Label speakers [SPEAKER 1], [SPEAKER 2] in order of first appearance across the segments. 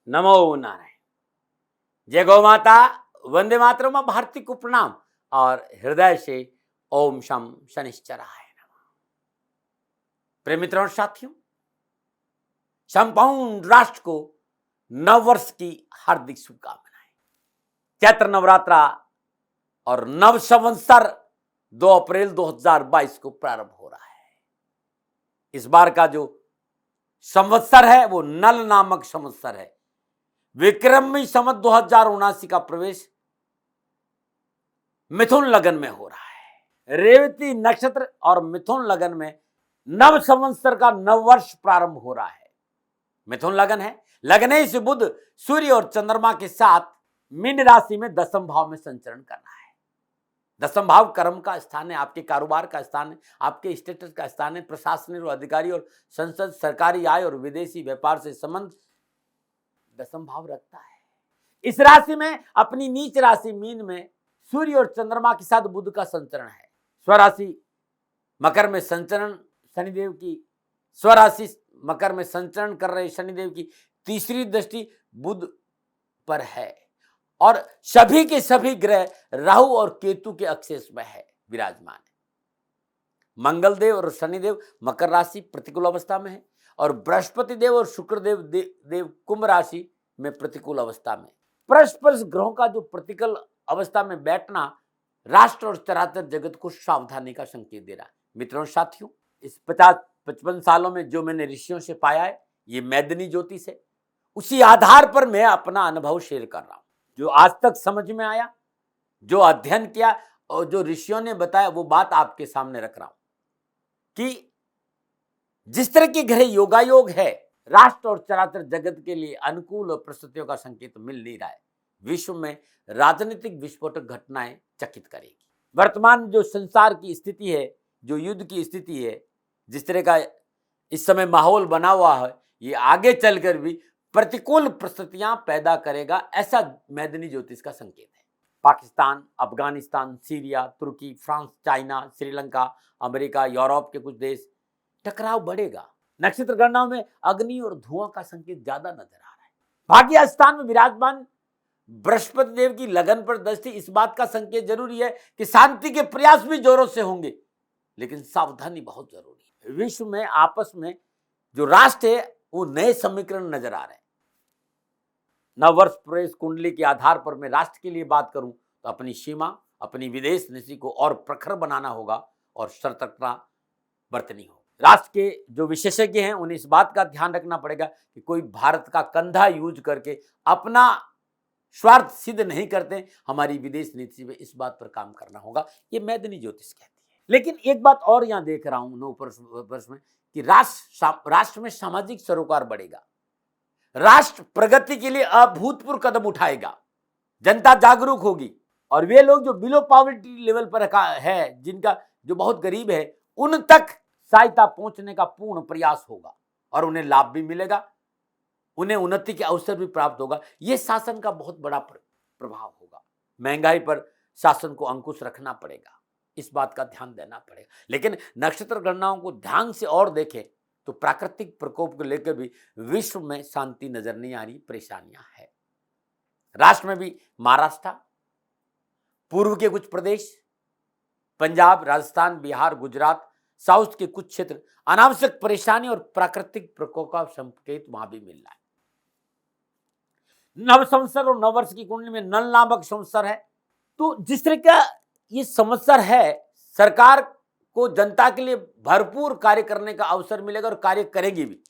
[SPEAKER 1] नमो नारायण। जय गौ माता, वंदे मातरम, भारती को प्रणाम और हृदय से ओम शम शनिश्चराय नमः। प्रिय मित्रों और साथियों, संपूर्ण राष्ट्र को नववर्ष की हार्दिक शुभकामनाएं। चैत्र नवरात्रा और नव संवत्सर 2 अप्रैल 2022 को प्रारंभ हो रहा है। इस बार का जो संवत्सर है वो नल नामक संवत्सर है। विक्रमी संवत 2079 का प्रवेश मिथुन लगन में हो रहा है। रेवती नक्षत्र और मिथुन लगन में नव संवत्सर का नववर्ष प्रारंभ हो रहा है। मिथुन लगन है, लगने से बुध सूर्य और चंद्रमा के साथ मीन राशि में दसम भाव में संचरण करना है। दसम भाव कर्म का स्थान है, आपके कारोबार का स्थान है, आपके स्टेटस का स्थान है। प्रशासनिक अधिकारी और संसद, सरकारी आय और विदेशी व्यापार से संबंध दसम भाव रखता है। इस राशि में अपनी नीच राशि मीन में सूर्य और चंद्रमा के साथ बुध का संचरण है। स्वराशि मकर में संचरण शनिदेव की स्वराशि मकर में संचरण कर रहे शनिदेव की तीसरी दृष्टि बुध पर है और सभी के सभी ग्रह राहु और केतु के अक्षेष में है, विराजमान है। मंगल देव और शनिदेव मकर राशि प्रतिकूल अवस्था में है और बृहस्पति देव और शुक्रदेव देव कुंभ राशि में प्रतिकूल अवस्था में। परस्पर ग्रहों का जो प्रतिकूल अवस्था में बैठना राष्ट्र और चराचर जगत को सावधानी का संकेत दे रहा है। मित्रों साथियों, इस 50-55 सालों में जो मैंने ऋषियों से पाया है, ये मैदनी ज्योतिष है, उसी आधार पर मैं अपना अनुभव शेयर कर रहा हूं। जो आज तक समझ में आया, जो अध्ययन किया और जो ऋषियों ने बताया, वो बात आपके सामने रख रहा हूं कि जिस तरह के ग्रह योगायोग है, राष्ट्र और चराचर जगत के लिए अनुकूल और परिस्थितियों का संकेत मिल नहीं रहा है। विश्व में राजनीतिक विस्फोटक घटनाएं चकित करेगी। वर्तमान जो संसार की स्थिति है, जो युद्ध की स्थिति है, जिस तरह का इस समय माहौल बना हुआ है, ये आगे चलकर भी प्रतिकूल परिस्थितियां पैदा करेगा, ऐसा मैदनी ज्योतिष का संकेत है। पाकिस्तान, अफगानिस्तान, सीरिया, तुर्की, France, China, Sri Lanka, America, Europe के कुछ देश, टकराव बढ़ेगा। नक्षत्र गणनाओं में अग्नि और धुआं का संकेत ज्यादा नजर आ रहा है। भाग्य स्थान में विराजमान बृहस्पति देव की लगन पर दृष्टि इस बात का संकेत जरूरी है कि शांति के प्रयास भी जोरों से होंगे, लेकिन सावधानी बहुत जरूरी है। विश्व में आपस में जो राष्ट्र है वो नए समीकरण नजर आ रहे हैं। नववर्ष प्रवेश कुंडली के आधार पर मैं राष्ट्र के लिए बात करूं तो अपनी सीमा, अपनी विदेश नीति को और प्रखर बनाना होगा और सतर्कता बरतनी होगी। राष्ट्र के जो विशेषज्ञ हैं उन्हें इस बात का ध्यान रखना पड़ेगा कि कोई भारत का कंधा यूज करके अपना स्वार्थ सिद्ध नहीं करते। हमारी विदेश नीति में इस बात पर काम करना होगा, ये मैदनी ज्योतिष कहती है। लेकिन एक बात और यहां देख रहा हूं 9 वर्ष में कि राष्ट्र में सामाजिक सरोकार बढ़ेगा, राष्ट्र प्रगति के लिए अभूतपूर्व कदम उठाएगा, जनता जागरूक होगी और वे लोग जो बिलो पॉवर्टी लेवल पर है, जिनका जो बहुत गरीब है, उन तक सहायता पहुंचने का पूर्ण प्रयास होगा और उन्हें लाभ भी मिलेगा, उन्हें उन्नति के अवसर भी प्राप्त होगा। यह शासन का बहुत बड़ा प्रभाव होगा। महंगाई पर शासन को अंकुश रखना पड़ेगा, इस बात का ध्यान देना पड़ेगा। लेकिन नक्षत्र गणनाओं को ध्यान से और देखें तो प्राकृतिक प्रकोप को लेकर भी विश्व में शांति नजर नहीं आ रही, परेशानियां है। राष्ट्र में भी महाराष्ट्र, पूर्व के कुछ प्रदेश, पंजाब, राजस्थान, बिहार, गुजरात, साउथ के कुछ क्षेत्र अनावश्यक परेशानी और प्राकृतिक प्रकोप का संकेत वहां भी मिल रहा है। नव संवत्सर और नववर्ष की कुंडली में नल नामक संवत्सर है, तो जिस तरह का ये संवत्सर है, सरकार को जनता के लिए भरपूर कार्य करने का अवसर मिलेगा और कार्य करेगी भी।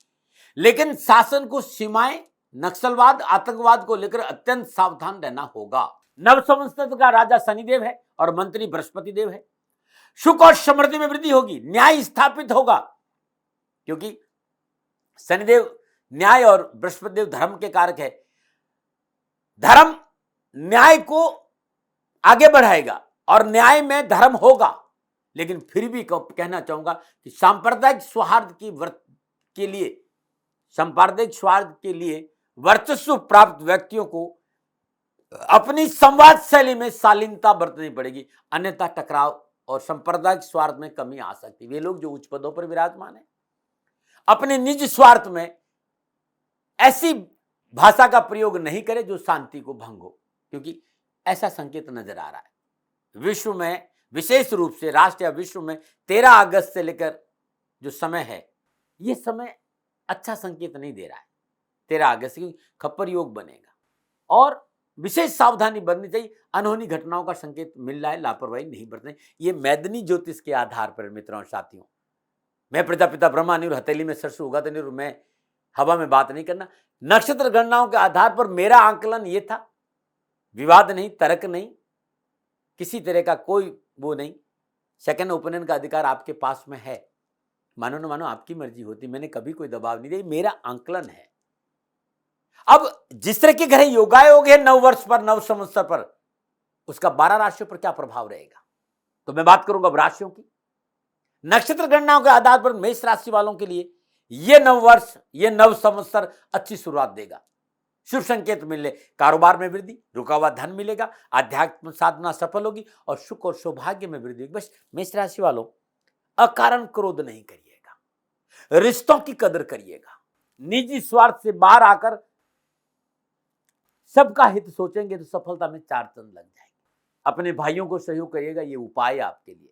[SPEAKER 1] लेकिन शासन को सीमाएं, नक्सलवाद, आतंकवाद को लेकर अत्यंत सावधान रहना होगा। नव संवत्सर का राजा शनिदेव है और मंत्री बृहस्पति देव है। सुख और समृद्धि में वृद्धि होगी, न्याय स्थापित होगा, क्योंकि शनिदेव न्याय और बृहस्पति देव धर्म के कारक है। धर्म न्याय को आगे बढ़ाएगा और न्याय में धर्म होगा। लेकिन फिर भी कहना चाहूंगा कि सांप्रदायिक स्वार्थ के लिए वर्चस्व प्राप्त व्यक्तियों को अपनी संवाद शैली में शालीनता बरतनी पड़ेगी, अन्यथा टकराव और सांप्रदायिक स्वार्थ में कमी आ सकती है। वे लोग जो उच्च पदों पर विराजमान है, अपने निज स्वार्थ में ऐसी भाषा का प्रयोग नहीं करे जो शांति को भंग हो, क्योंकि ऐसा संकेत नजर आ रहा है। विश्व में, विशेष रूप से राष्ट्र या विश्व में 13 अगस्त से लेकर जो समय है, यह समय अच्छा संकेत नहीं दे रहा है। 13 अगस्त की खप्पर योग बनेगा और विशेष सावधानी बरतनी चाहिए। अनहोनी घटनाओं का संकेत मिल रहा है, लापरवाही नहीं बरतनी। ये मैदनी ज्योतिष के आधार पर मित्रों और साथियों, मैं प्रजापिता ब्रह्मा नहीं, हथेली में सरसों उगाते नहीं, मैं हवा में बात नहीं करना। नक्षत्र गणनाओं के आधार पर मेरा आंकलन ये था, विवाद नहीं, तर्क नहीं, किसी तरह का कोई वो नहीं। सेकंड ओपिनियन का अधिकार आपके पास में है, मानो न मानो आपकी मर्जी होती, मैंने कभी कोई दबाव नहीं दिया, मेरा आंकलन है। अब जिस तरह के ग्रह योगायोग है 9 वर्ष पर, 9 संवत्सर पर, उसका 12 राशियों पर क्या प्रभाव रहेगा, तो मैं बात करूंगा अब राशियों की। नक्षत्र गणनाओं के आधार पर मेष राशि वालों के लिए ये 9 वर्ष, ये 9 संवत्सर अच्छी शुरुआत देगा। शुभ संकेत मिलने, कारोबार में वृद्धि, रुका हुआ धन मिलेगा, आध्यात्म साधना सफल होगी और सुख और सौभाग्य में वृद्धि। बस मेष राशि वालों, अकारण क्रोध नहीं करिएगा, रिश्तों की कदर करिएगा, निजी स्वार्थ से बाहर आकर सबका हित सोचेंगे तो सफलता में 4 चांद लग जाएंगे। अपने भाइयों को सहयोग करिएगा, ये उपाय आपके लिए।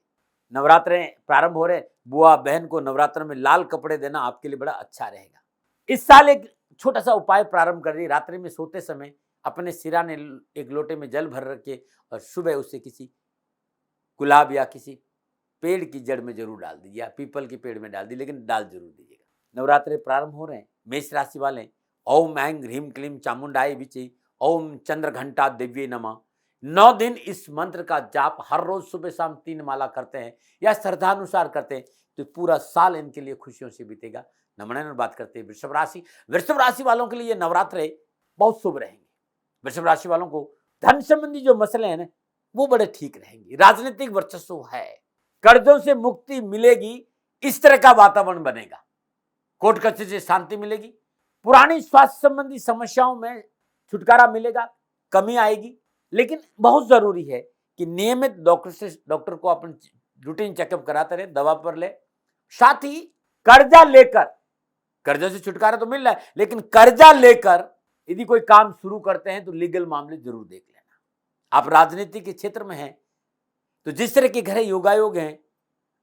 [SPEAKER 1] नवरात्रे प्रारंभ हो रहे, बुआ बहन को नवरात्र में लाल कपड़े देना आपके लिए बड़ा अच्छा रहेगा। इस साल एक छोटा सा उपाय प्रारंभ कर दिए, रात्रि में सोते समय अपने सिराने एक लोटे में जल भर रखे और सुबह उसे किसी गुलाब या किसी पेड़ की जड़ में जरूर डाल दीजिए, या पीपल के पेड़ में डाल दीजिए, लेकिन डाल जरूर दीजिएगा। नवरात्रे प्रारंभ हो रहे हैं, मेष राशि वाले ओम ऐं ह्रीं क्लीं चामुंडाय विचे ओम चंद्र घंटा दिव्य नमः 9 दिन इस मंत्र का जाप हर रोज सुबह शाम 3 माला करते हैं या श्रद्धानुसार करते हैं तो पूरा साल इनके लिए खुशियों से बीतेगा। नमन बात करते हैं वृषभ राशि। वृषभ राशि वालों के लिए नवरात्रे बहुत शुभ रहेंगे। वृषभ राशि वालों को धन संबंधी जो मसले हैं ना, वो बड़े ठीक रहेंगे। राजनीतिक वर्चस्व है, कर्जों से मुक्ति मिलेगी, इस तरह का वातावरण बनेगा। कोर्ट कचहरी से शांति मिलेगी, पुरानी स्वास्थ्य संबंधी समस्याओं में छुटकारा मिलेगा, कमी आएगी। लेकिन बहुत जरूरी है कि नियमित डॉक्टर को अपन रूटीन चेकअप कराते रहे, दवा पर ले। साथ ही कर्जा लेकर, कर्जा से छुटकारा तो मिल रहा है, लेकिन कर्जा लेकर यदि कोई काम शुरू करते हैं तो लीगल मामले जरूर देख लेना। आप राजनीति के क्षेत्र में हैं तो जिस तरह के ग्रह योगायोग हैं,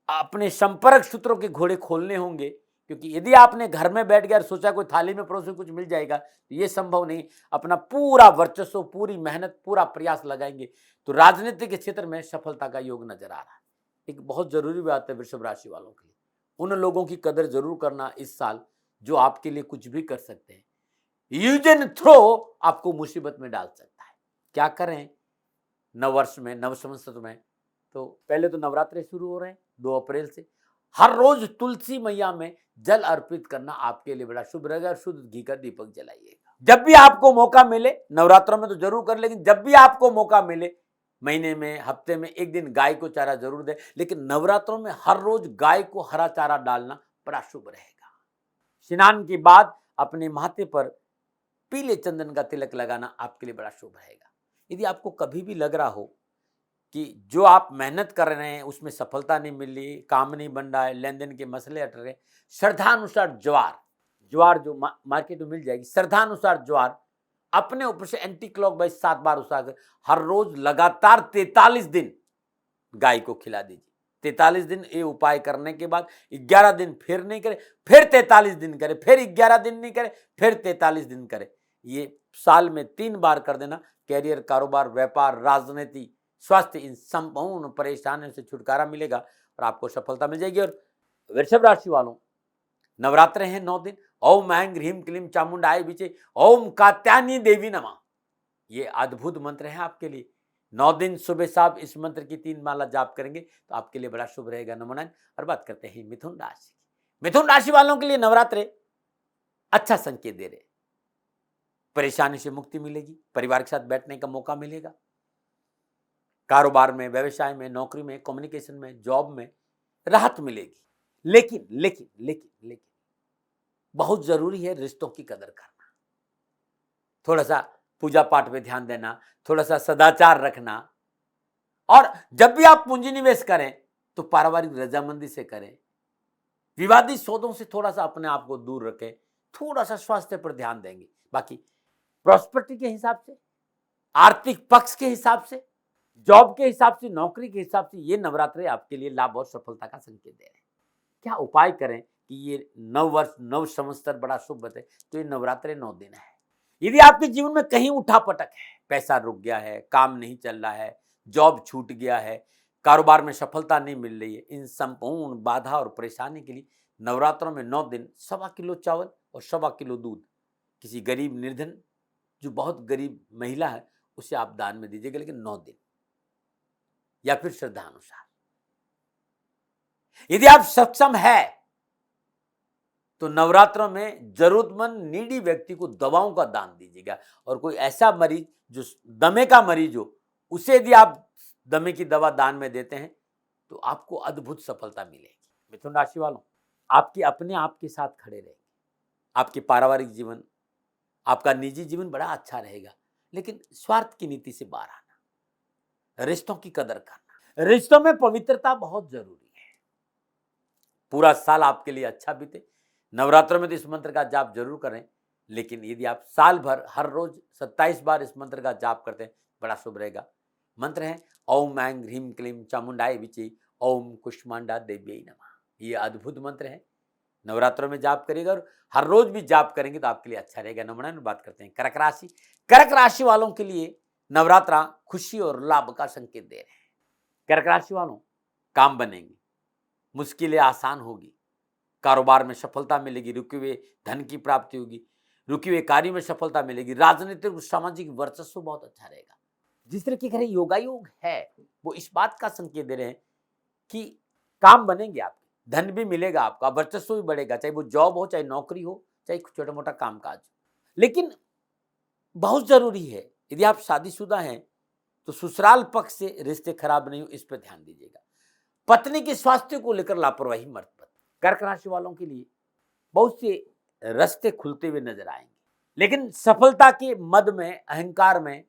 [SPEAKER 1] अपने संपर्क सूत्रों के घोड़े खोलने होंगे, क्योंकि यदि आपने घर में बैठ गया और सोचा कोई थाली में परोसे कुछ मिल जाएगा तो ये संभव नहीं। अपना पूरा वर्चस्व, पूरी मेहनत, पूरा प्रयास लगाएंगे तो राजनीति के क्षेत्र में सफलता का योग नजर आ रहा है। एक बहुत जरूरी बात है वृषभ राशि वालों के लिए, उन लोगों की कदर जरूर करना इस साल जो आपके लिए कुछ भी कर सकते हैं। यूज एंड थ्रो आपको मुसीबत में डाल सकता है। क्या करें नव वर्ष में, नव संवत्सर में? तो पहले तो नवरात्रे शुरू हो रहे हैं 2 अप्रैल से। हर रोज तुलसी मैया में जल अर्पित करना आपके लिए बड़ा शुभ रहेगा। शुद्ध घी का दीपक जलाइएगा। जब भी आपको मौका मिले, नवरात्रों में तो जरूर कर, लेकिन जब भी आपको मौका मिले, महीने में, हफ्ते में एक दिन गाय को चारा जरूर दे। लेकिन नवरात्रों में हर रोज गाय को हरा चारा डालना बड़ा शुभ रहेगा। स्नान के बाद अपने माथे पर पीले चंदन का तिलक लगाना आपके लिए बड़ा शुभ रहेगा। यदि आपको कभी भी लग रहा हो कि जो आप मेहनत कर रहे हैं उसमें सफलता नहीं मिल रही, काम नहीं बन रहा है, लेन देन के मसले अट रहे, श्रद्धानुसार ज्वार जो मार्केट में मिल जाएगी, श्रद्धानुसार ज्वार अपने ऊपर से एंटी क्लॉकवाइज 7 बार उछाकर हर रोज लगातार 43 दिन गाय को खिला दीजिए। 43 दिन ये उपाय करने के बाद 11 दिन फिर नहीं करे, फिर 43 दिन करे, फिर 11 दिन नहीं करे, फिर 43 दिन करे। ये साल में 3 बार कर देना। कैरियर, कारोबार, व्यापार, राजनीति, स्वास्थ्य, इन संपूर्ण परेशानियों से छुटकारा मिलेगा और आपको सफलता मिल जाएगी। और वृषभ राशि वालों, नवरात्रे हैं 9 दिन। ओम ऐं ह्रीं क्लीं चामुंडाय विचे ओम कात्यायनी देवी नमः, ये अद्भुत मंत्र है आपके लिए। 9 दिन सुबह शाम इस मंत्र की 3 माला जाप करेंगे तो आपके लिए बड़ा शुभ रहेगा। नमन। और बात करते हैं मिथुन राशि। मिथुन राशि वालों के लिए नवरात्रे अच्छा संकेत दे रहे। परेशानी से मुक्ति मिलेगी, परिवार के साथ बैठने का मौका मिलेगा, कारोबार में, व्यवसाय में, नौकरी में, कम्युनिकेशन में, जॉब में राहत मिलेगी। लेकिन बहुत जरूरी है रिश्तों की कदर करना। थोड़ा सा पूजा पाठ पे ध्यान देना, थोड़ा सा सदाचार रखना, और जब भी आप पूंजी निवेश करें तो पारिवारिक रजामंदी से करें। विवादित सौदों से थोड़ा सा अपने आप को दूर रखें, थोड़ा सा स्वास्थ्य पर ध्यान देंगे। बाकी प्रॉस्पेरिटी के हिसाब से, आर्थिक पक्ष के हिसाब से, जॉब के हिसाब से, नौकरी के हिसाब से ये नवरात्रे आपके लिए लाभ और सफलता का संकेत दे रहे हैं। क्या उपाय करें कि ये नव वर्ष, नव संवत्सर बड़ा शुभ बने? तो ये नवरात्रे 9 दिन है। यदि आपके जीवन में कहीं उठापटक है, पैसा रुक गया है, काम नहीं चल रहा है, जॉब छूट गया है, कारोबार में सफलता नहीं मिल रही है, इन संपूर्ण बाधा और परेशानी के लिए नवरात्रों में 9 दिन 1.25 किलो चावल और 1.25 किलो दूध किसी गरीब निर्धन, जो बहुत गरीब महिला है, उसे आप दान में दीजिएगा, लेकिन 9 दिन, या फिर श्रद्धा अनुसार। यदि आप सक्षम है तो नवरात्रों में जरूरतमंद नीडी व्यक्ति को दवाओं का दान दीजिएगा, और कोई ऐसा मरीज जो दमे का मरीज हो, उसे यदि आप दमे की दवा दान में देते हैं तो आपको अद्भुत सफलता मिलेगी। मिथुन राशि वालों, आपके अपने आप के साथ खड़े रहेंगे। आपके पारिवारिक जीवन, आपका निजी जीवन बड़ा अच्छा रहेगा, लेकिन स्वार्थ की नीति से बाहर आना, रिश्तों की कदर करना, रिश्तों में पवित्रता बहुत जरूरी है। पूरा साल आपके लिए अच्छा बीते। नवरात्रों में तो इस मंत्र का जाप जरूर करें, लेकिन यदि आप साल भर हर रोज 27 बार इस मंत्र का जाप करते हैं, बड़ा शुभ रहेगा। मंत्र है ओम ऐं ह्रीं क्लीं चामुंडाय विचे ओम कुष्मांडा देव्यै नमः। ये अद्भुत मंत्र है, नवरात्रों में जाप करेगा और हर रोज भी जाप करेंगे तो आपके लिए अच्छा रहेगा। नमूना में बात करते हैं कर्क राशि। कर्क राशि वालों के लिए नवरात्रा खुशी और लाभ का संकेत दे रहे हैं। कर्क राशि वालों, काम बनेंगे, मुश्किलें आसान होगी, कारोबार में सफलता मिलेगी, रुके हुए धन की प्राप्ति होगी, रुके हुए कार्य में सफलता मिलेगी, राजनीतिक और सामाजिक वर्चस्व बहुत अच्छा रहेगा। जिस तरह के घर योगायोग है वो इस बात का संकेत दे रहे हैं कि काम बनेंगे आपके, धन भी मिलेगा, आपका वर्चस्व भी बढ़ेगा, चाहे वो जॉब हो, चाहे नौकरी हो, चाहे छोटा मोटा कामकाज। लेकिन बहुत जरूरी है, यदि आप शादीशुदा हैं तो ससुराल पक्ष से रिश्ते खराब नहीं हो, इस पर ध्यान दीजिएगा। पत्नी के स्वास्थ्य को लेकर लापरवाही मत। कर्क राशि वालों के लिए बहुत से रास्ते खुलते हुए नजर आएंगे, लेकिन सफलता के मद में, अहंकार में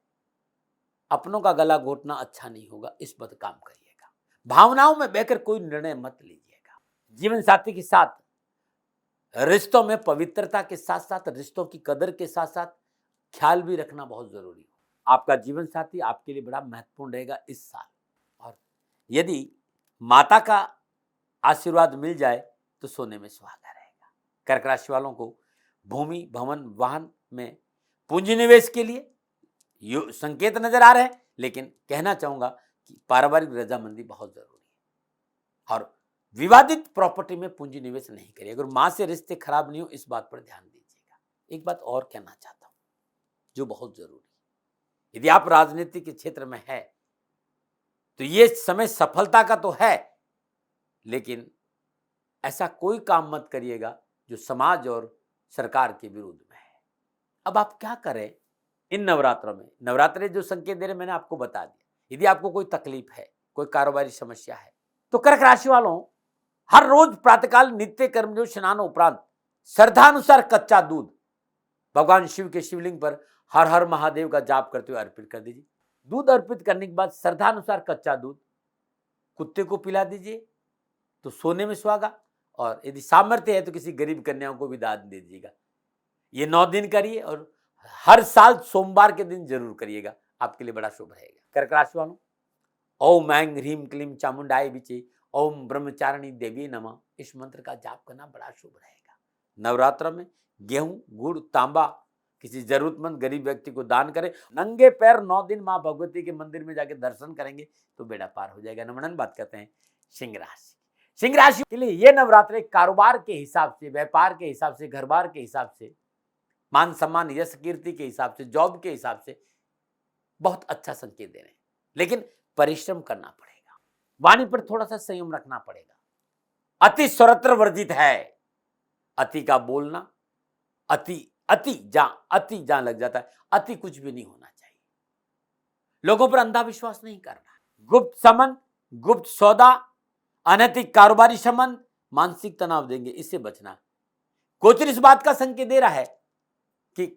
[SPEAKER 1] अपनों का गला घोटना अच्छा नहीं होगा, इस पर काम करिएगा। भावनाओं में बहकर कोई निर्णय मत लीजिएगा। जीवन साथी के साथ रिश्तों में पवित्रता के साथ साथ, रिश्तों की कदर के साथ साथ ख्याल भी रखना बहुत जरूरी है। आपका जीवन साथी आपके लिए बड़ा महत्वपूर्ण रहेगा इस साल, और यदि माता का आशीर्वाद मिल जाए तो सोने में सुहागा रहेगा। कर्क राशि वालों को भूमि, भवन, वाहन में पूंजी निवेश के लिए संकेत नजर आ रहे हैं, लेकिन कहना चाहूंगा कि पारिवारिक रजामंदी बहुत जरूरी है, और विवादित प्रॉपर्टी में पूंजी निवेश नहीं करिए। अगर मां से रिश्ते खराब नहीं हो, इस बात पर ध्यान दीजिएगा। एक बात और कहना चाहता हूं जो बहुत जरूरी है, यदि आप राजनीति के क्षेत्र में है तो ये समय सफलता का तो है, लेकिन ऐसा कोई काम मत करिएगा जो समाज और सरकार के विरुद्ध में है। अब आप क्या करें इन नवरात्रों में? नवरात्रे जो संकेत दे रहे मैंने आपको बता दिया। यदि आपको कोई तकलीफ है, कोई कारोबारी समस्या है, तो कर्क राशि वालों, हर रोज प्रातःकाल नित्य कर्म स्नान उपरांत श्रद्धानुसार कच्चा दूध भगवान शिव के शिवलिंग पर हर हर महादेव का जाप करते हुए अर्पित कर दीजिए। दूध अर्पित करने के बाद श्रद्धानुसार कच्चा दूध कुत्ते को पिला दीजिए तो सोने में सुहागा, और यदि सामर्थ्य है तो किसी गरीब कन्याओं को भी दान दे दीजिएगा। ये 9 दिन करिए और हर साल सोमवार के दिन जरूर करिएगा, आपके लिए बड़ा शुभ रहेगा। कर्क राशि वालों, ओम ऐं ह्रीं क्लीं चामुंडाय विचे ओम ब्रह्मचारिणी देवी नमः, इस मंत्र का जाप करना बड़ा शुभ रहेगा। नवरात्र में गेहूं, गुड़, तांबा किसी जरूरतमंद गरीब व्यक्ति को दान करें। नंगे पैर 9 दिन मां भगवती के मंदिर में जाके दर्शन करेंगे तो बेड़ा पार हो जाएगा। नमन बात करते हैं सिंह राशि। सिंह राशि के लिए ये नवरात्रे कारोबार के हिसाब से, व्यापार के हिसाब से, घर बार के हिसाब से, मान सम्मान, यश कीर्ति के हिसाब से, जॉब के हिसाब से बहुत अच्छा संकेत दे रहे हैं, लेकिन परिश्रम करना पड़ेगा। वाणी पर थोड़ा सा संयम रखना पड़ेगा। अति सर्वत्र वर्जित है। अति का बोलना, अति जहां लग जाता है, अति कुछ भी नहीं होना चाहिए। लोगों पर अंधाविश्वास नहीं करना। गुप्त संबंध, गुप्त सौदा, अनैतिक कारोबारी संबंध मानसिक तनाव देंगे, इससे बचना। गोचर इस बात का संकेत दे रहा है कि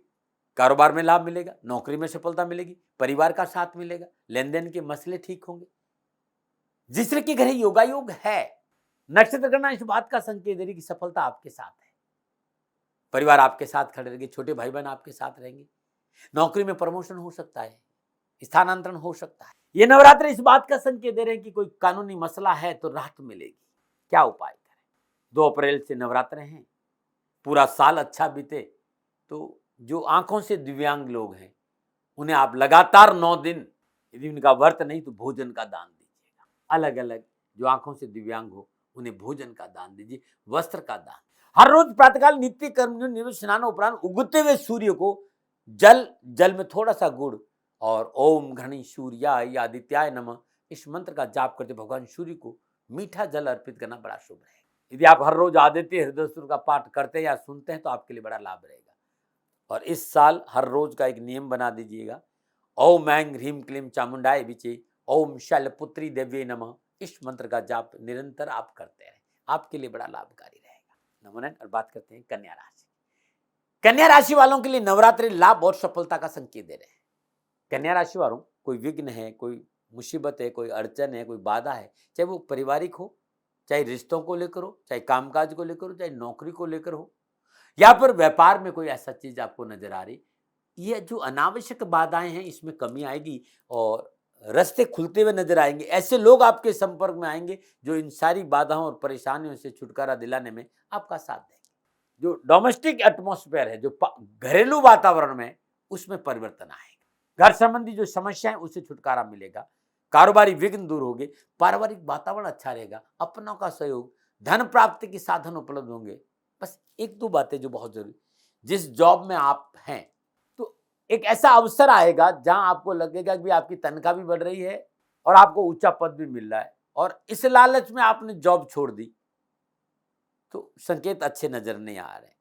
[SPEAKER 1] कारोबार में लाभ मिलेगा, नौकरी में सफलता मिलेगी, परिवार का साथ मिलेगा, लेन देन के मसले ठीक होंगे। जिस तरह के घर योगायोग है, नक्षत्र गणना इस बात का संकेत दे रही कि सफलता आपके साथ है, परिवार आपके साथ खड़े रहेंगे, छोटे भाई बहन आपके साथ रहेंगे, नौकरी में प्रमोशन हो सकता है, स्थानांतरण हो सकता है। ये नवरात्र इस बात का संकेत दे रहे हैं कि कोई कानूनी मसला है तो राहत मिलेगी। क्या उपाय करें? 2 अप्रैल से नवरात्र हैं, पूरा साल अच्छा बीते तो जो आंखों से दिव्यांग लोग हैं उन्हें आप लगातार 9 दिन, यदि उनका व्रत नहीं तो भोजन का दान दीजिएगा। अलग अलग जो आंखों से दिव्यांग हो उन्हें भोजन का दान दीजिए, वस्त्र का दान। हर रोज प्रातःकाल नित्य कर्म स्नान उपरांत उगते हुए सूर्य को जल में थोड़ा सा गुड़ और ओम घृणी सूर्याय आदित्याय नमः इस मंत्र का जाप करते भगवान सूर्य को मीठा जल अर्पित करना बड़ा शुभ है। यदि आप हर रोज आदित्य हृदय स्तोत्र का पाठ करते हैं या सुनते हैं तो आपके लिए बड़ा लाभ रहेगा। और इस साल हर रोज का एक नियम बना दीजिएगा, ओम ऐं ह्रीं क्लीं चामुंडाय विचे ओम शैलपुत्री देव्यै नमः इस मंत्र का जाप निरंतर आप करते रहें, आपके लिए बड़ा लाभकारी रहेगा। नमन। और बात करते हैं कन्या राशि। कन्या राशि वालों के लिए नवरात्रि लाभ और सफलता का संकेत दे रहे हैं। कन्या राशि वालों, कोई विघ्न है, कोई मुसीबत है, कोई अड़चन है, कोई बाधा है, चाहे वो पारिवारिक हो, चाहे रिश्तों को लेकर हो, चाहे कामकाज को लेकर हो, चाहे नौकरी को लेकर हो, या फिर व्यापार में कोई ऐसा चीज आपको नजर आ रही, ये जो अनावश्यक बाधाएं हैं इसमें कमी आएगी और रास्ते खुलते हुए नजर आएंगे। ऐसे लोग आपके संपर्क में आएंगे जो इन सारी बाधाओं और परेशानियों से छुटकारा दिलाने में आपका साथ देंगे। जो डोमेस्टिक एटमॉस्फेयर है, जो घरेलू वातावरण में, उसमें परिवर्तन आएगा। घर संबंधी जो समस्या है उससे छुटकारा मिलेगा, कारोबारी विघ्न दूर होंगे, पारिवारिक वातावरण अच्छा रहेगा, अपनों का सहयोग, धन प्राप्ति के साधन उपलब्ध होंगे। बस 1-2 बातें जो बहुत जरूरी, जिस जॉब में आप हैं तो एक ऐसा अवसर आएगा जहां आपको लगेगा कि आपकी तनख्वाह भी बढ़ रही है और आपको ऊंचा पद भी मिल रहा है, और इस लालच में आपने जॉब छोड़ दी तो संकेत अच्छे नजर नहीं आ रहे।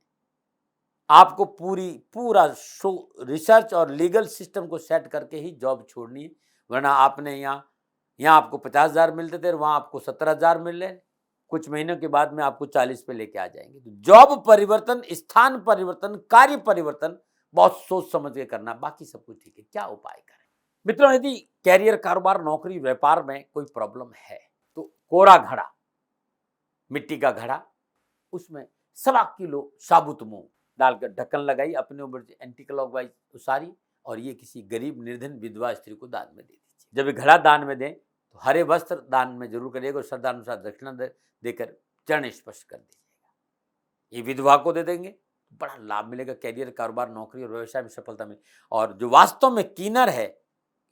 [SPEAKER 1] आपको पूरा रिसर्च और लीगल सिस्टम को सेट करके ही जॉब छोड़नी है, वरना आपने यहाँ आपको 50,000 मिलते थे, वहां आपको 17,000 मिल रहे हैं, कुछ महीनों के बाद में आपको 40 पे लेके आ जाएंगे। तो जॉब परिवर्तन, स्थान परिवर्तन, कार्य परिवर्तन बहुत सोच समझ के करना, बाकी सब कुछ ठीक है। क्या उपाय करें? मित्रों, यदि कैरियर, कारोबार, नौकरी, व्यापार में कोई प्रॉब्लम है तो कोरा घड़ा, मिट्टी का घड़ा, उसमें 1.25 किलो साबुत मूंग डालकर ढक्कन लगाई, अपने ऊपर से एंटी क्लॉकवाइज उसारी और ये किसी गरीब निर्धन विधवा स्त्री को दान में दे दीजिए। जब ये घड़ा दान में दें तो हरे वस्त्र दान में जरूर करिएगा और श्रद्धानुसार दक्षिणा देकर चरण स्पर्श कर दीजिएगा। ये विधवा को दे देंगे तो बड़ा लाभ मिलेगा, कैरियर, कारोबार, नौकरी और व्यवसाय में सफलता मिले। और जो वास्तव में कीनर है,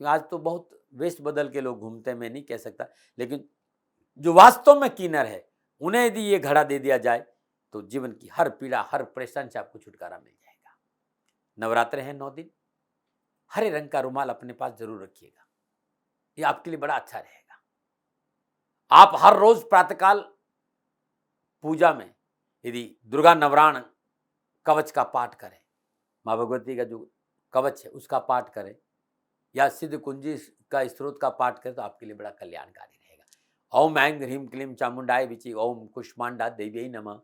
[SPEAKER 1] आज तो बहुत वेश बदल के लोग घूमते हैं, मैं नहीं कह सकता, लेकिन जो वास्तव में कीनर है उन्हें यदि ये घड़ा दे दिया जाए तो जीवन की हर पीड़ा, हर परेशानी से आपको छुटकारा मिल जाएगा। नवरात्र है 9 दिन, हरे रंग का रुमाल अपने पास जरूर रखिएगा, ये आपके लिए बड़ा अच्छा रहेगा। आप हर रोज प्रातःकाल पूजा में यदि दुर्गा नवराण कवच का पाठ करें, माँ भगवती का जो कवच है उसका पाठ करें, या सिद्ध कुंजी का स्त्रोत का पाठ करें तो आपके लिए बड़ा कल्याणकारी रहेगा। ओम ऐं ह्रीं क्लीं चामुंडाय विचे ओम कुष्मांडा देव्यै नमः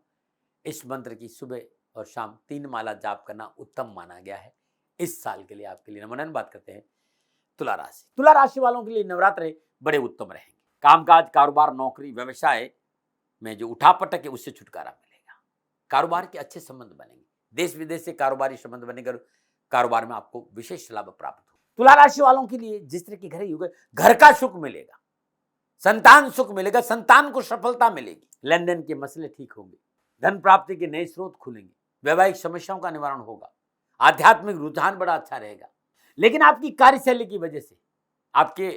[SPEAKER 1] इस मंत्र की सुबह और शाम 3 माला जाप करना उत्तम माना गया है इस साल के लिए आपके लिए। नमन। बात करते हैं तुला राशि। तुला राशि वालों के लिए नवरात्र बड़े उत्तम रहेंगे। कामकाज, कारोबार, नौकरी, व्यवसाय में जो उठापटक है उससे छुटकारा मिलेगा। कारोबार के अच्छे संबंध बनेंगे, देश विदेश से कारोबारी संबंध बनेगा, कारोबार में आपको विशेष लाभ प्राप्त हो। तुला राशि वालों के लिए जिस तरह के घर का सुख मिलेगा, संतान सुख मिलेगा, संतान को सफलता मिलेगी, लेन देन के मसले ठीक होंगे, धन प्राप्ति के नए स्रोत खुलेंगे, वैवाहिक समस्याओं का निवारण होगा, आध्यात्मिक रुझान बड़ा अच्छा रहेगा। लेकिन आपकी कार्यशैली की वजह से, आपके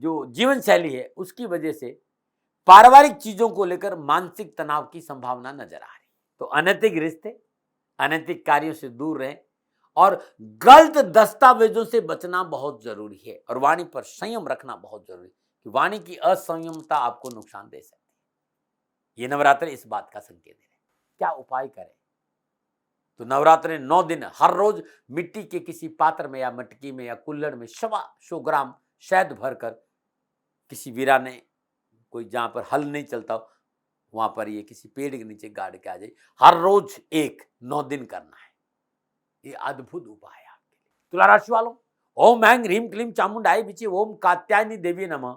[SPEAKER 1] जो जीवन शैली है उसकी वजह से पारिवारिक चीजों को लेकर मानसिक तनाव की संभावना नजर आ रही। तो अनैतिक रिश्ते, अनैतिक कार्यों से दूर रहें और गलत दस्तावेजों से बचना बहुत जरूरी है और वाणी पर संयम रखना बहुत जरूरी है कि वाणी की असंयमता आपको नुकसान दे सकती है। ये नवरात्र इस बात का संकेत है। क्या उपाय करें? तो नवरात्र 9 दिन हर रोज मिट्टी के किसी पात्र में या मटकी में या कुल्हड़ में 125 ग्राम शहद भरकर किसी वीराने, कोई जहां पर हल नहीं चलता हो वहां पर ये किसी पेड़ के नीचे गाड़ के आ जाए। हर रोज 9 दिन करना है। ये अद्भुत उपाय है। तुला राशि वालों, ओम ऐं ह्रीं क्लीं चामुंडाय विचे ओम कात्यायनी देवी नमः,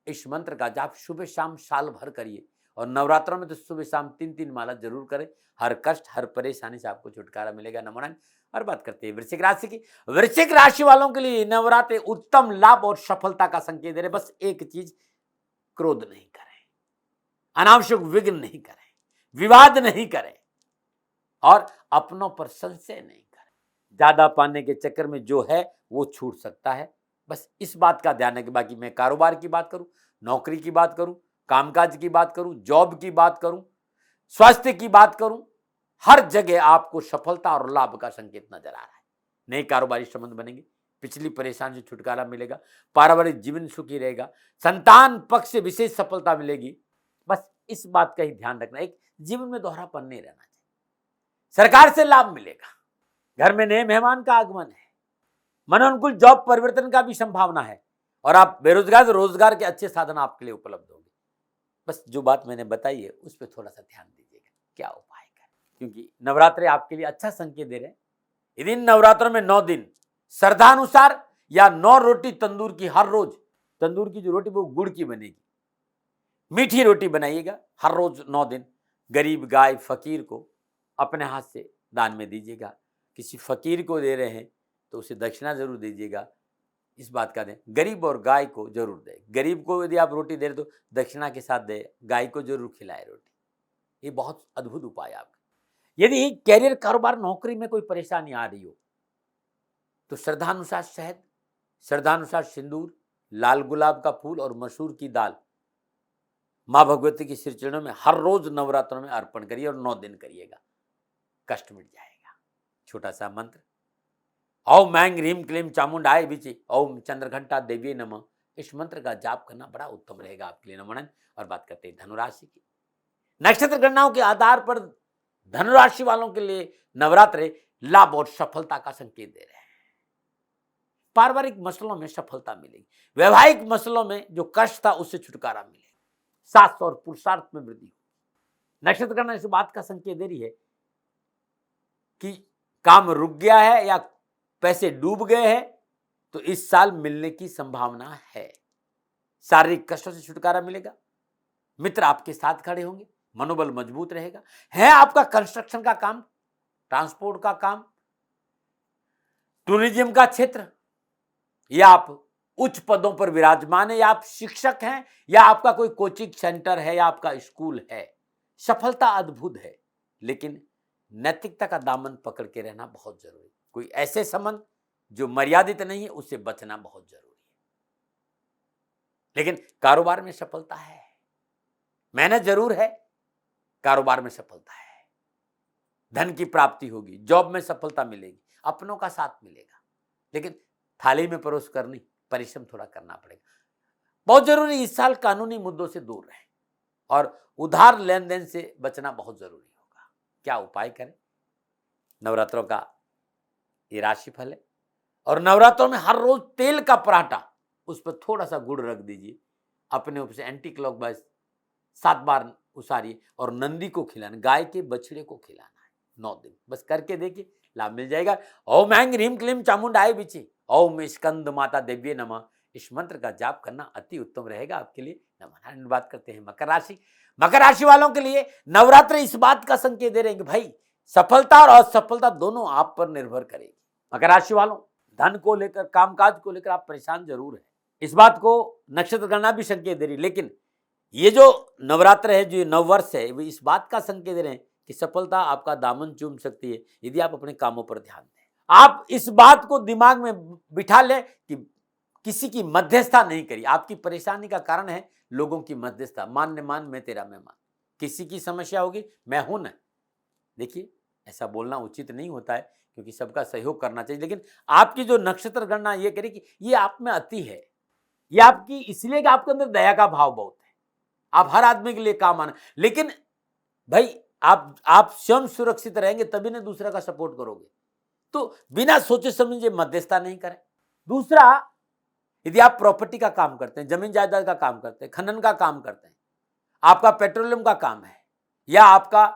[SPEAKER 1] इस मंत्र का जाप सुबह शाम साल भर करिए और नवरात्रों में तो सुबह शाम 3-3 माला जरूर करें। हर कष्ट हर परेशानी से आपको छुटकारा मिलेगा। नमो नारायण। और बात करते हैं वृश्चिक राशि की। वृश्चिक राशि वालों के लिए नवरात्रि उत्तम लाभ और सफलता का संकेत दे रहे। बस एक चीज, क्रोध नहीं करें, अनावश्यक विघ्न नहीं करें, विवाद नहीं करें और अपनों पर संशय नहीं करें। ज्यादा पाने के चक्कर में जो है वो छूट सकता है। बस इस बात का ध्यान है कि बाकी मैं कारोबार की बात करूं, नौकरी की बात करूं, कामकाज की बात करूं, जॉब की बात करूं, स्वास्थ्य की बात करूं, हर जगह आपको सफलता और लाभ का संकेत नजर आ रहा है। नए कारोबारी संबंध बनेंगे, पिछली परेशानी से छुटकारा मिलेगा, पारिवारिक जीवन सुखी रहेगा, संतान पक्ष से विशेष सफलता मिलेगी। बस इस बात का ही ध्यान रखना, एक जीवन में दोहरापन नहीं रहना चाहिए। सरकार से लाभ मिलेगा, घर में नए मेहमान का आगमन है, मनोनुकूल जॉब परिवर्तन का भी संभावना है और आप बेरोजगार तो रोजगार के अच्छे साधन आपके लिए उपलब्ध होंगे। बस जो बात मैंने बताई है उस पर थोड़ा सा ध्यान दीजिएगा, क्या उपाय करें, क्योंकि नवरात्रि आपके लिए अच्छा संकेत दे रहे हैं। यदि नवरात्रों में 9 दिन श्रद्धानुसार या 9 रोटी तंदूर की, हर रोज तंदूर की जो रोटी वो गुड़ की बनेगी, मीठी रोटी बनाइएगा, हर रोज 9 दिन गरीब गाय फकीर को अपने हाथ से दान में दीजिएगा। किसी फकीर को दे रहे हैं तो उसे दक्षिणा जरूर दीजिएगा, इस बात का दें। गरीब और गाय को जरूर दें, गरीब को यदि आप रोटी दे रहे तो दक्षिणा के साथ दें, गाय को जरूर खिलाए रोटी। ये बहुत अद्भुत उपाय आपका। यदि कैरियर कारोबार नौकरी में कोई परेशानी आ रही हो तो श्रद्धानुसार शहद, श्रद्धानुसार सिंदूर, लाल गुलाब का फूल और मसूर की दाल मां भगवती की श्री चरणों में हर रोज नवरात्रों में अर्पण करिए और 9 दिन करिएगा, कष्ट मिट जाएगा। छोटा सा मंत्र, ओम ऐं ह्रीं क्लीं चामुंडाय विचे ओम चंद्रघंटा देवी नमः, इस मंत्र का जाप करना बड़ा उत्तम रहेगा आपके लिए। नमन। और बात करते हैं धनुराशि की। नक्षत्र गणनाओं के आधार पर धनुराशि वालों के लिए नवरात्रि लाभ और सफलता का संकेत दे रहे हैं। पारिवारिक मसलों में सफलता मिलेगी, वैवाहिक मसलों में जो कष्ट था उससे छुटकारा मिलेगा, साहस और पुरुषार्थ में वृद्धि होगी। नक्षत्र गणना इस बात का संकेत दे रही है कि काम रुक गया है या पैसे डूब गए हैं तो इस साल मिलने की संभावना है। शारीरिक कष्टों से छुटकारा मिलेगा, मित्र आपके साथ खड़े होंगे, मनोबल मजबूत रहेगा। है आपका कंस्ट्रक्शन का काम, ट्रांसपोर्ट का काम, टूरिज्म का क्षेत्र, या आप उच्च पदों पर विराजमान है, या आप शिक्षक हैं, या आपका कोई कोचिंग सेंटर है, या आपका स्कूल है, सफलता अद्भुत है, लेकिन नैतिकता का दामन पकड़ के रहना बहुत जरूरी है। कोई ऐसे संबंध जो मर्यादित नहीं है उससे बचना बहुत जरूरी है। लेकिन कारोबार में सफलता है, मेहनत जरूर है, कारोबार में सफलता है, धन की प्राप्ति होगी, जॉब में सफलता मिलेगी, अपनों का साथ मिलेगा, लेकिन थाली में परोस कर नहीं, परिश्रम थोड़ा करना पड़ेगा। बहुत जरूरी इस साल कानूनी मुद्दों से दूर रहें और उधार लेन देन से बचना बहुत जरूरी होगा। क्या उपाय करें? नवरात्रों का ये राशिफल है और नवरात्रों में हर रोज तेल का पराठा, उस पर थोड़ा सा गुड़ रख दीजिए, अपने ऊपर से एंटी क्लॉकवाइज 7 बार उसारिए और नंदी को खिलाना, गाय के बछड़े को खिलाना है 9 दिन। बस करके देखिए, लाभ मिल जाएगा। ओम ऐं ह्रीं क्लीं चामुंडाय विचे ओम स्कंद माता देव्ये नमः, इस मंत्र का जाप करना अति उत्तम रहेगा आपके लिए। नमन। बात करते हैं मकर राशि। मकर राशि वालों के लिए नवरात्र इस बात का संकेत दे रहे हैं कि भाई सफलता और असफलता दोनों आप पर निर्भर करेगी। मकर राशि वालों, धन को लेकर, कामकाज को लेकर आप परेशान जरूर है, इस बात को नक्षत्र गणना भी संकेत दे रही, लेकिन ये जो नवरात्र है, जो नववर्ष है, वो इस बात का संकेत दे रहे हैं कि सफलता आपका दामन चूम सकती है यदि आप अपने कामों पर ध्यान दें। आप इस बात को दिमाग में बिठा लें कि किसी की मध्यस्थता नहीं करी। आपकी परेशानी का कारण है लोगों की मध्यस्थता, मान ने मान मैं तेरा मैं मान, किसी की समस्या होगी मैं हूं ना। देखिए, ऐसा बोलना उचित नहीं होता है क्योंकि सबका सहयोग करना चाहिए, लेकिन आपकी जो नक्षत्र गणना ये करी कि ये आप में अति है, ये आपकी इसलिए कि आपके अंदर दया का भाव बहुत है, आप हर आदमी के लिए काम आना, लेकिन भाई आप स्वयं सुरक्षित रहेंगे तभी ना दूसरा का सपोर्ट करोगे। तो बिना सोचे समझे मध्यस्थता नहीं करें। दूसरा, यदि आप प्रॉपर्टी का काम करते हैं, जमीन जायदाद का काम करते हैं, खनन का काम करते हैं, आपका पेट्रोलियम का काम है, या आपका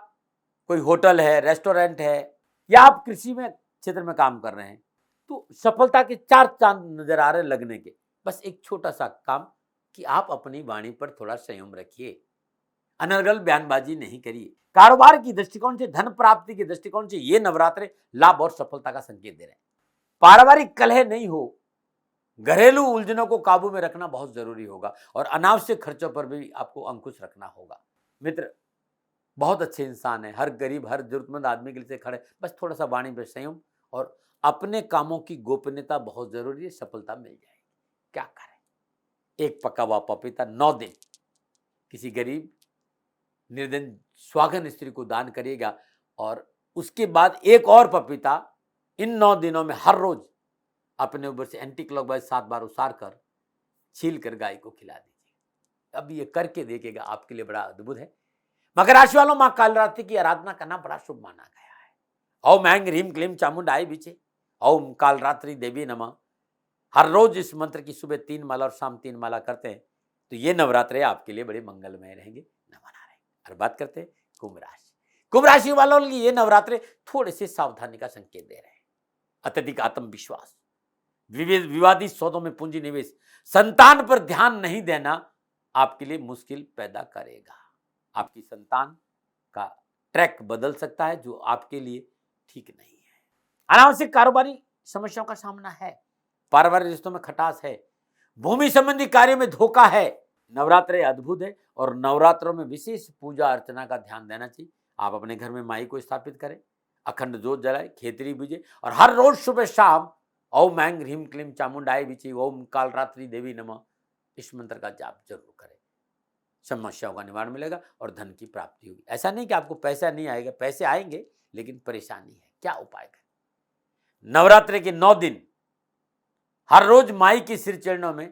[SPEAKER 1] कोई होटल है, रेस्टोरेंट है, या आप कृषि में क्षेत्र में काम कर रहे हैं, तो सफलता के 4 चांद नजर आ रहे लगने के। बस एक छोटा सा काम कि आप अपनी वाणी पर थोड़ा संयम रखिए, अनर्गल बयानबाजी नहीं करिए। कारोबार की दृष्टिकोण से, धन प्राप्ति के दृष्टिकोण से ये नवरात्रे लाभ और सफलता का संकेत दे रहे हैं। पारिवारिक कलह नहीं हो, घरेलू उलझनों को काबू में रखना बहुत जरूरी होगा और अनावश्यक खर्चों पर भी आपको अंकुश रखना होगा। मित्र बहुत अच्छे इंसान है, हर गरीब, हर जरूरतमंद आदमी के लिए खड़े, बस थोड़ा सा वाणी पर संयम और अपने कामों की गोपनीयता बहुत जरूरी है, सफलता मिल जाएगी। क्या करें, एक पका हुआ पपीता 9 दिन किसी गरीब निर्धन स्वागन स्त्री को दान करिएगा और उसके बाद एक और पपीता इन 9 दिनों में हर रोज अपने ऊपर से एंटी क्लॉकवाइज 7 बार उसार कर छील कर गाय को खिला दीजिए। अब ये करके देखिएगा, आपके लिए बड़ा अद्भुत है। मकर राशि वालों, मां कालरात्रि की आराधना करना बड़ा शुभ माना गया है। ओम ऐं ह्रीं क्लीं चामुंडाय विचे, ओम कालरात्रि देवी नमः। हर रोज इस मंत्र की सुबह 3 माला और शाम 3 माला करते हैं तो ये नवरात्रे आपके लिए बड़े मंगलमय रहेंगे, नमन आ रहे। और बात करते हैं कुंभ राशि। कुंभ राशि वालों के लिए ये नवरात्रे थोड़े से सावधानी का संकेत दे रहे हैं। अत्यधिक आत्मविश्वास, विवादी सौदों में पूंजी निवेश, संतान पर ध्यान नहीं देना आपके लिए मुश्किल पैदा करेगा। आपकी संतान का ट्रैक बदल सकता है जो आपके लिए ठीक नहीं है। अनावश्यक कारोबारी समस्याओं का सामना है, पारिवारिक रिश्तों में खटास है, भूमि संबंधी कार्यों में धोखा है। नवरात्रे अद्भुत है और नवरात्रों में विशेष पूजा अर्चना का ध्यान देना चाहिए। आप अपने घर में माई को स्थापित करें, अखंड जोत जलाए, खेतरी बीजे और हर रोज सुबह शाम ओम ऐं ह्रीं क्लीं चामुंडाय विचे, ओम कालरात्रि देवी नमः इस मंत्र का जाप जरूर करें। समस्याओं का निवारण मिलेगा और धन की प्राप्ति होगी। ऐसा नहीं कि आपको पैसा नहीं आएगा, पैसे आएंगे लेकिन परेशानी है। क्या उपाय करें? नवरात्रि के 9 दिन हर रोज माई के सिर चरणों में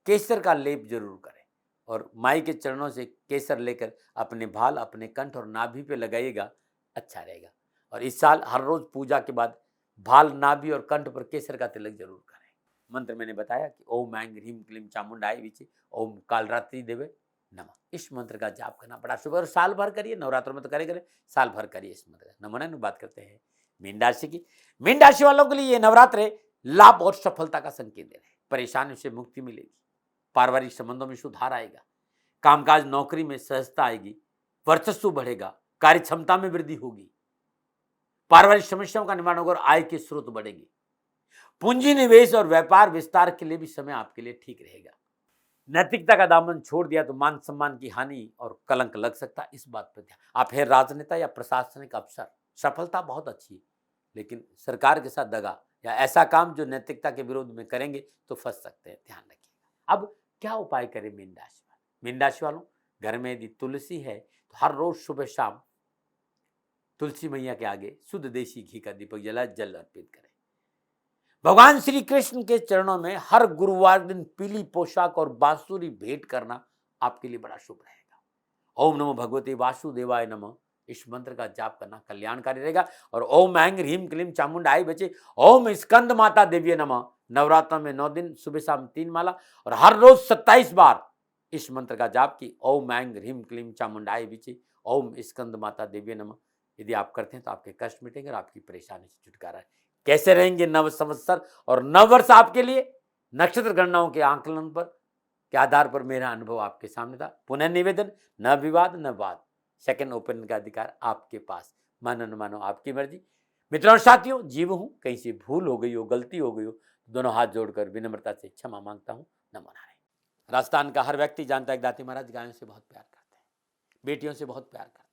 [SPEAKER 1] केसर का लेप जरूर करें और माई के चरणों से केसर लेकर अपने भाल, अपने कंठ और नाभि पे लगाइएगा, अच्छा रहेगा। और इस साल हर रोज पूजा के बाद भाल, नाभि और कंठ पर केसर का तिलक जरूर करें। मंत्र मैंने बताया कि ओम ऐं ह्रीं क्लीं चामुंडाय विचे, ओम कालरात्रि देवे नमः। इस मंत्र का जाप करना बड़ा शुभ और साल भर करिए, नवरात्रों में तो करें, साल भर करिए इस मंत्र का। नमन। बात करते हैं मीन राशि की। मीन राशि वालों के लिए ये नवरात्रे लाभ और सफलता का संकेत दे रहे हैं। परेशानियों से मुक्ति मिलेगी, पारिवारिक संबंधों में सुधार आएगा, कामकाज नौकरी में सहजता आएगी, वर्चस्व बढ़ेगा, कार्य क्षमता में वृद्धि होगी, पारिवारिक समस्याओं का निवारण होगा और आय के स्रोत बढ़ेंगे। पूंजी निवेश और व्यापार विस्तार के लिए भी समय आपके लिए ठीक रहेगा। नैतिकता का दामन छोड़ दिया तो मान सम्मान की हानि और कलंक लग सकता है, इस बात पर ध्यान। आप है राजनेता या प्रशासनिक अफसर, सफलता बहुत अच्छी है लेकिन सरकार के साथ दगा या ऐसा काम जो नैतिकता के विरोध में करेंगे तो फंस सकते हैं, ध्यान रखिएगा। अब क्या उपाय करें मीन राशि वाले? मीन राशि वालों, घर में यदि तुलसी है तो हर रोज सुबह शाम तुलसी मैया के आगे शुद्ध देसी घी का दीपक जला जल अर्पित करें। भगवान श्री कृष्ण के चरणों में हर गुरुवार दिन पीली पोशाक और बांसुरी भेंट करना आपके लिए बड़ा शुभ रहेगा। ओम नमो भगवते वासुदेवाय नमः इस मंत्र का जाप करना कल्याणकारी रहेगा। और ओम ऐं ह्रीं क्लीं चामुंडाय विचे, ओम स्कंद माता देवी नमः। नवरात्र में 9 दिन सुबह शाम 3 माला और हर रोज 27 बार इस मंत्र का जाप की ओम ऐं ह्रीं क्लीं चामुंडाय विचे, ओम स्कंद माता देवी नमः। यदि आप करते हैं तो आपके कष्ट मिटेंगे और आपकी परेशानी से छुटकारा है। कैसे रहेंगे नव संवत्सर और नव वर्ष आपके लिए? नक्षत्र गणनाओं के आंकलन पर के आधार पर मेरा अनुभव आपके सामने था। पुनः निवेदन, न विवाद न वाद, सेकंड ओपिनियन का अधिकार आपके पास। मानो न मानो आपकी मर्जी। मित्रों और साथियों, जीव हूं, कहीं से भूल हो गई हो, गलती हो गई हो, दोनों हाथ जोड़कर विनम्रता से क्षमा मांगता हूं। नमन नारायण। राजस्थान का हर व्यक्ति जानता है कि दाती महाराज गायों से बहुत प्यार करते हैं, बेटियों से बहुत प्यार करते हैं।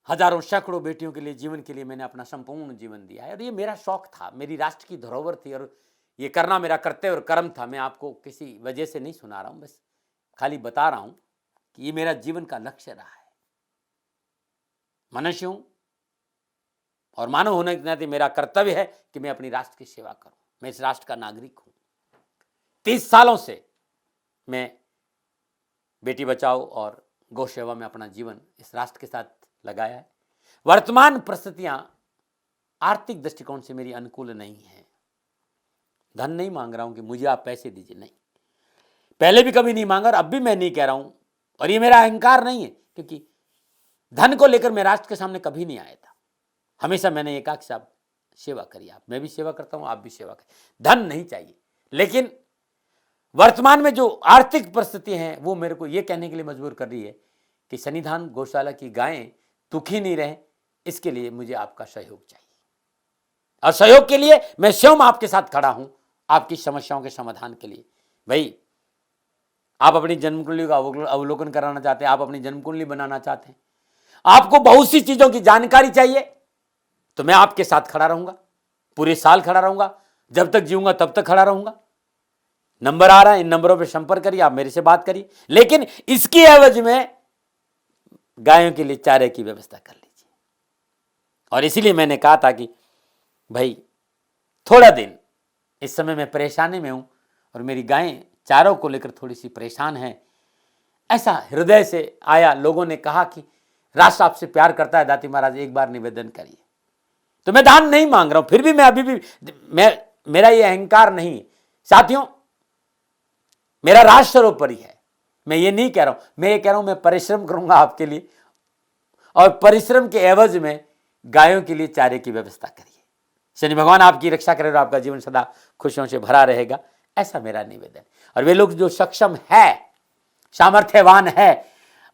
[SPEAKER 1] हजारों सैकड़ों बेटियों के लिए, जीवन के लिए मैंने अपना संपूर्ण जीवन दिया है और ये मेरा शौक था, मेरी राष्ट्र की धरोहर थी और ये करना मेरा कर्तव्य और कर्म था। मैं आपको किसी वजह से नहीं सुना रहा हूं, बस खाली बता रहा हूं कि ये मेरा जीवन का लक्ष्य रहा है। मनुष्य हूं और मानव होने के नाते मेरा कर्तव्य है कि मैं अपनी राष्ट्र की सेवा करूं। मैं इस राष्ट्र का नागरिक हूं। 30 सालों से मैं बेटी बचाओ और गौ सेवा में अपना जीवन इस राष्ट्र के साथ लगाया है। वर्तमान परिस्थितियां आर्थिक दृष्टिकोण से मेरी अनुकूल नहीं है। धन नहीं मांग रहा हूं कि मुझे आप पैसे दीजिए, नहीं, पहले भी कभी नहीं मांगा और अब भी मैं नहीं कह रहा हूं। और ये मेरा अहंकार नहीं है, क्योंकि धन को लेकर मैं राष्ट्र के सामने कभी नहीं आया था। हमेशा मैंने ये कहा कि साहब सेवा करिए आप, मैं भी सेवा करता हूँ, आप भी सेवा करिए। धन नहीं चाहिए, लेकिन वर्तमान में जो आर्थिक परिस्थिति हैं वो मेरे को ये कहने के लिए मजबूर कर रही है कि सन्निधान गौशाला की गायें दुखी नहीं रहें, इसके लिए मुझे आपका सहयोग चाहिए। और सहयोग के लिए मैं स्वयं आपके साथ खड़ा हूं, आपकी समस्याओं के समाधान के लिए। भाई, आप अपनी जन्म कुंडली का अवलोकन कराना चाहते हैं, आप अपनी जन्म कुंडली बनाना चाहते हैं, आपको बहुत सी चीजों की जानकारी चाहिए, तो मैं आपके साथ खड़ा रहूंगा, पूरे साल खड़ा रहूंगा, जब तक जीऊंगा तब तक खड़ा रहूंगा। नंबर आ रहा है, इन नंबरों पे संपर्क करिए, आप मेरे से बात करिए, लेकिन इसकी एवज में गायों के लिए चारे की व्यवस्था कर लीजिए। और इसीलिए मैंने कहा था कि भाई थोड़ा दिन, इस समय मैं परेशानी में हूं और मेरी गायें चारों को लेकर थोड़ी सी परेशान हैं, ऐसा हृदय से आया। लोगों ने कहा कि राष्ट्र आपसे प्यार करता है दाती महाराज, एक बार निवेदन करिए। तो मैं दान नहीं मांग रहा हूं, फिर भी मैं अभी भी मेरा ये अहंकार नहीं है साथियों, मेरा राष्ट्र सर्वोपरि है। मैं ये नहीं कह रहा हूं, मैं ये कह रहा हूं मैं परिश्रम करूंगा आपके लिए, और परिश्रम के एवज में गायों के लिए चारे की व्यवस्था करिए। शनि भगवान आपकी रक्षा करे और आपका जीवन सदा खुशियों से भरा रहेगा, ऐसा मेरा निवेदन। और वे लोग जो सक्षम है, सामर्थ्यवान है,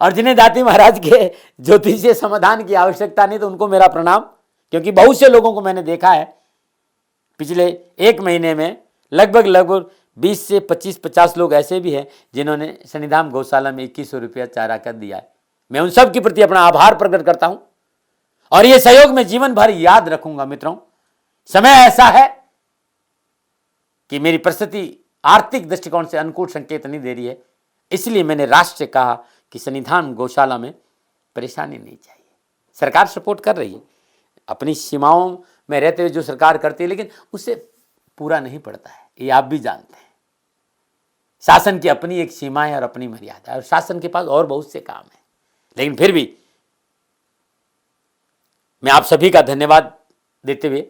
[SPEAKER 1] और जिन्हें दाती महाराज के ज्योतिषीय समाधान की आवश्यकता नहीं, तो उनको मेरा प्रणाम, क्योंकि बहुत से लोगों को मैंने देखा है पिछले एक महीने में लगभग 20 से 25-50 लोग ऐसे भी हैं जिन्होंने सन्निधाम गौशाला में 2100 रुपया चारा कर दिया है। मैं उन सब के प्रति अपना आभार प्रकट करता हूं, और यह सहयोग मैं जीवन भर याद रखूंगा। मित्रों, समय ऐसा है कि मेरी परिस्थिति आर्थिक दृष्टिकोण से अनुकूल संकेत नहीं दे रही है, इसलिए मैंने राष्ट्र से कहा कि सन्निधान गौशाला में परेशानी नहीं चाहिए। सरकार सपोर्ट कर रही है, अपनी सीमाओं में रहते हुए जो सरकार करती है, लेकिन उससे पूरा नहीं पड़ता है, ये आप भी जानते हैं। शासन की अपनी एक सीमा है और अपनी मर्यादा है, और शासन के पास और बहुत से काम है। लेकिन फिर भी मैं आप सभी का धन्यवाद देते हुए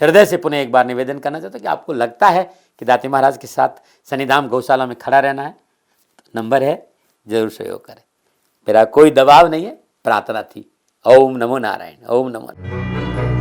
[SPEAKER 1] हृदय से पुनः एक बार निवेदन करना चाहता हूं कि आपको लगता है कि दाती महाराज के साथ सन्निधाम गौशाला में खड़ा रहना है, तो नंबर है, जरूर सहयोग करें। मेरा कोई दबाव नहीं है, प्रार्थना थी। ओम नमो नारायण, ओम नमो नारायण।